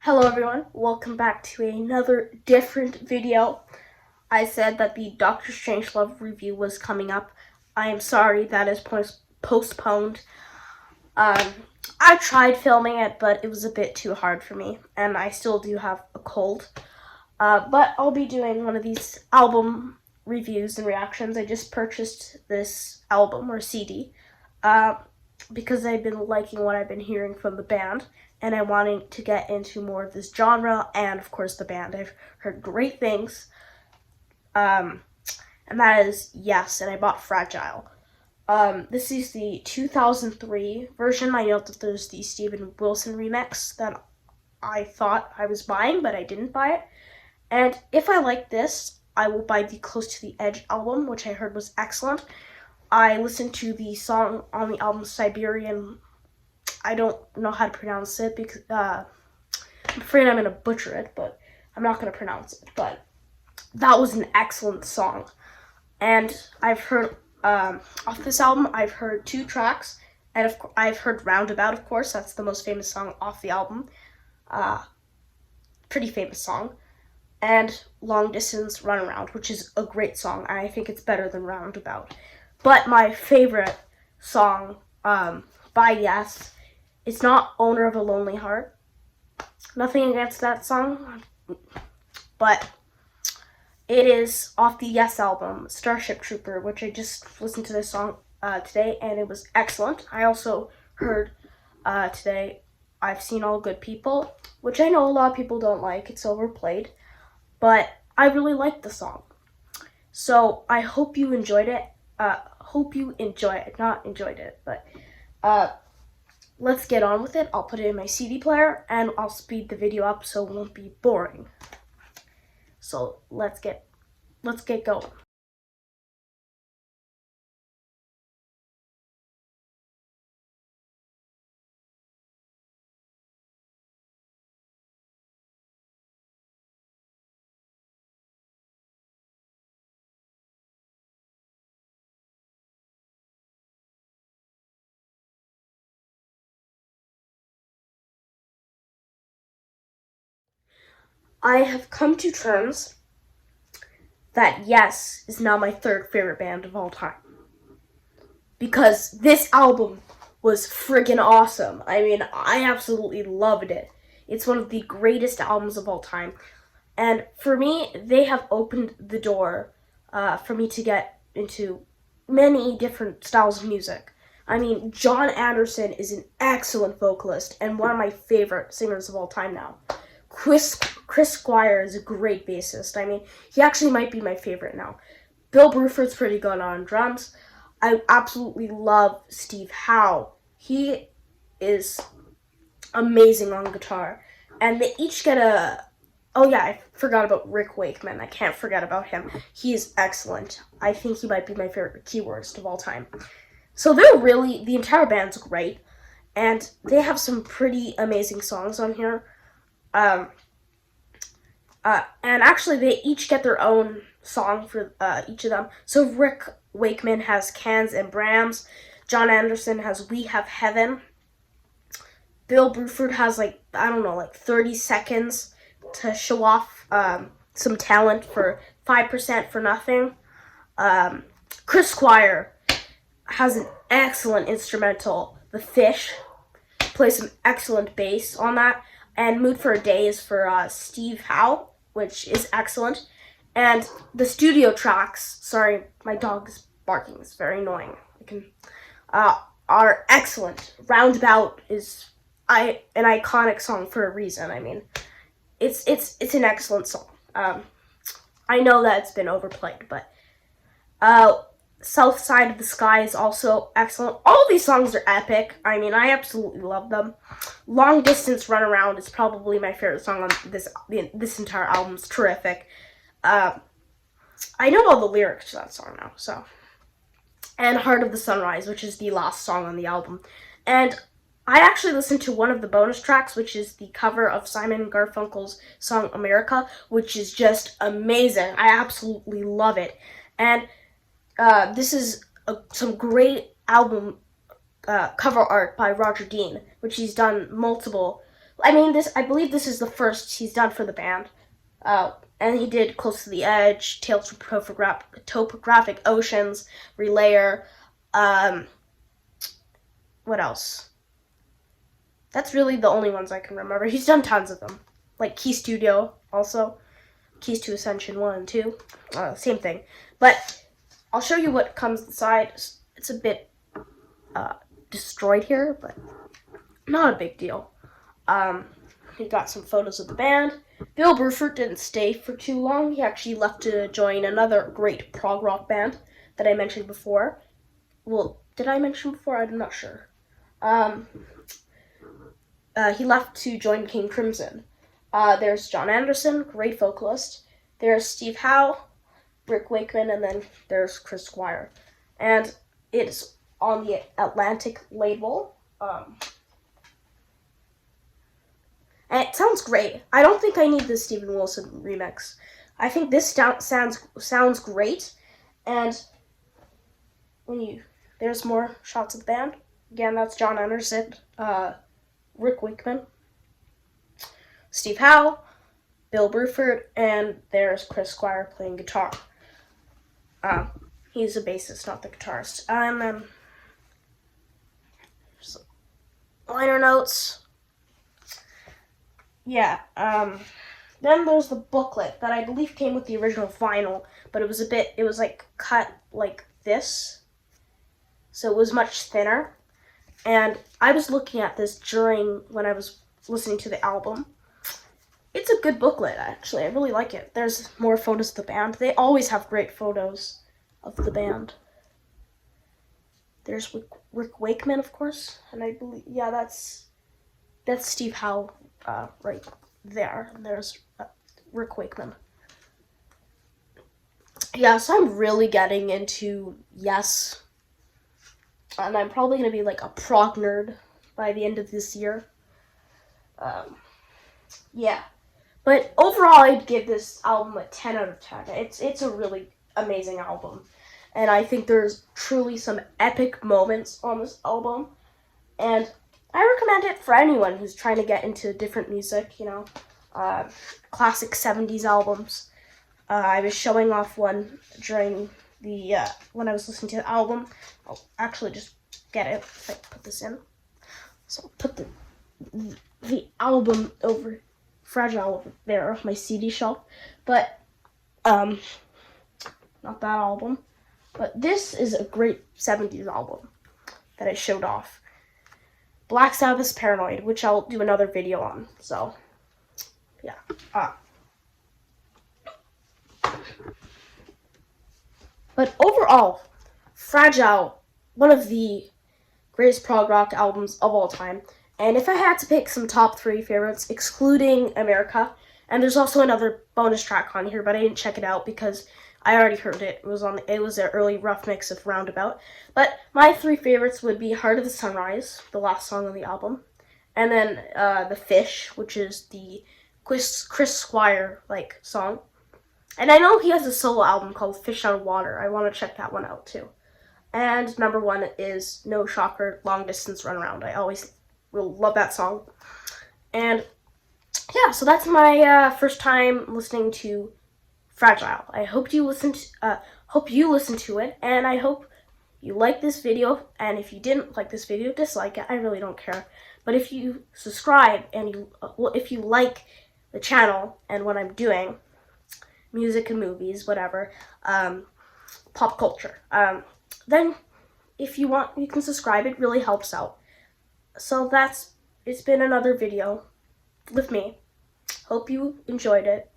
Hello everyone, welcome back to another different video. I said that the Doctor Strangelove review was coming up. I am sorry that is postponed. I tried filming it, but it was a bit too hard for me, and I still do have a cold. But I'll be doing one of these album reviews and reactions. I just purchased this album, or CD, because I've been liking what I've been hearing from the band, and I'm wanting to get into more of this genre and, of course, the band. I've heard great things, and that is Yes, and I bought Fragile. This is the 2003 version. I know that there's the Steven Wilson remix that I thought I was buying, but I didn't buy it. And if I like this, I will buy the Close to the Edge album, which I heard was excellent. I listened to the song on the album Siberian. I don't know how to pronounce it because I'm afraid I'm going to butcher it, but I'm not going to pronounce it. But that was an excellent song. And I've heard, off this album, I've heard 2 tracks. And I've heard Roundabout, of course. That's the most famous song off the album. Pretty famous song. And Long Distance Runaround, which is a great song. I think it's better than Roundabout. But my favorite song by Yes, it's not Owner of a Lonely Heart. Nothing against that song, but it is off the Yes album, Starship Trooper, which I just listened to this song today, and it was excellent. I also heard today I've Seen All Good People, which I know a lot of people don't like. It's overplayed, but I really liked the song. So I hope you enjoyed it. Hope you enjoy it. Not enjoyed it, but let's get on with it. I'll put it in my CD player, and I'll speed the video up so it won't be boring. So let's get going. I have come to terms that Yes is now my 3rd favorite band of all time. Because this album was friggin' awesome. I mean, I absolutely loved it. It's one of the greatest albums of all time. And for me, they have opened the door for me to get into many different styles of music. I mean, Jon Anderson is an excellent vocalist and one of my favorite singers of all time now. Chris Squire is a great bassist. I mean, he actually might be my favorite now. Bill Bruford's pretty good on drums. I absolutely love Steve Howe. He is amazing on guitar. And they each get a... Oh yeah, I forgot about Rick Wakeman. I can't forget about him. He is excellent. I think he might be my favorite keyboardist of all time. So the entire band's great. And they have some pretty amazing songs on here. And actually, they each get their own song for each of them. So Rick Wakeman has Cans and Brahms. Jon Anderson has We Have Heaven. Bill Bruford has, 30 seconds to show off some talent for 5% for Nothing. Chris Squire has an excellent instrumental, The Fish. Plays some excellent bass on that. And Mood for a Day is for Steve Howe, which is excellent. And the studio tracks, sorry, my dog is barking, it's very annoying. Are excellent. Roundabout is an iconic song for a reason. I mean, it's an excellent song. I know that it's been overplayed, but South Side of the Sky is also excellent. All these songs are epic. I mean, I absolutely love them. Long Distance Runaround is probably my favorite song on this entire album. It's terrific. I know all the lyrics to that song now, so. And Heart of the Sunrise, which is the last song on the album. And I actually listened to one of the bonus tracks, which is the cover of Simon Garfunkel's song America, which is just amazing. I absolutely love it. And this is some great album cover art by Roger Dean, which he's done multiple I mean, I believe this is the first he's done for the band. And he did Close to the Edge, Tales from Topographic Oceans, Relayer. What else? That's really the only ones I can remember. He's done tons of them. Like Key Studio, also. Keys to Ascension 1 and 2. Same thing. But I'll show you what comes inside. It's a bit destroyed here, but not a big deal. He got some photos of the band. Bill Bruford didn't stay for too long. He actually left to join another great prog rock band that I mentioned before. Well, did I mention before? I'm not sure. He left to join King Crimson. There's John Anderson, great vocalist. There's Steve Howe, Rick Wakeman, and then there's Chris Squire. And it's on the Atlantic label. And it sounds great. I don't think I need the Steven Wilson remix. I think this sounds great. And there's more shots of the band. Again, that's John Anderson, Rick Wakeman, Steve Howe, Bill Bruford, and there's Chris Squire playing guitar. He's a bassist, not the guitarist. And then some liner notes. Yeah, then there's the booklet that I believe came with the original vinyl, but it was like cut like this, so it was much thinner. And I was looking at this when I was listening to the album. It's a good booklet, actually. I really like it. There's more photos of the band. They always have great photos of the band. There's Rick Wakeman, of course, and I believe, yeah, that's Steve Howe. Right there. And there's Rick Wakeman. Yeah, so I'm really getting into Yes. And I'm probably going to be like a prog nerd by the end of this year. Yeah. But overall, I'd give this album a 10 out of 10. It's a really amazing album. And I think there's truly some epic moments on this album. And I recommend it for anyone who's trying to get into different music, classic 70s albums. I was showing off one during when I was listening to the album. I'll actually just get it if I put this in. So I'll put the album over Fragile over there off my CD shelf. But, not that album. But this is a great 70s album that I showed off. Black Sabbath's Paranoid, which I'll do another video on. So, yeah. But overall, Fragile, one of the greatest prog rock albums of all time. And if I had to pick some top 3 favorites, excluding America, and there's also another bonus track on here, but I didn't check it out because I already heard it. It was an early rough mix of Roundabout. But my 3 favorites would be Heart of the Sunrise, the last song on the album, and then The Fish, which is the Chris Squire song. And I know he has a solo album called Fish Out of Water. I want to check that one out too. And number 1 is No Shocker, Long Distance Runaround. I always will love that song. And yeah, so that's my first time listening to Fragile. I hope you listen to it, and I hope you like this video. And if you didn't like this video, dislike it. I really don't care. But if you subscribe and if you like the channel and what I'm doing, music and movies, whatever, pop culture, then if you want, you can subscribe. It really helps out. So it's been another video with me. Hope you enjoyed it.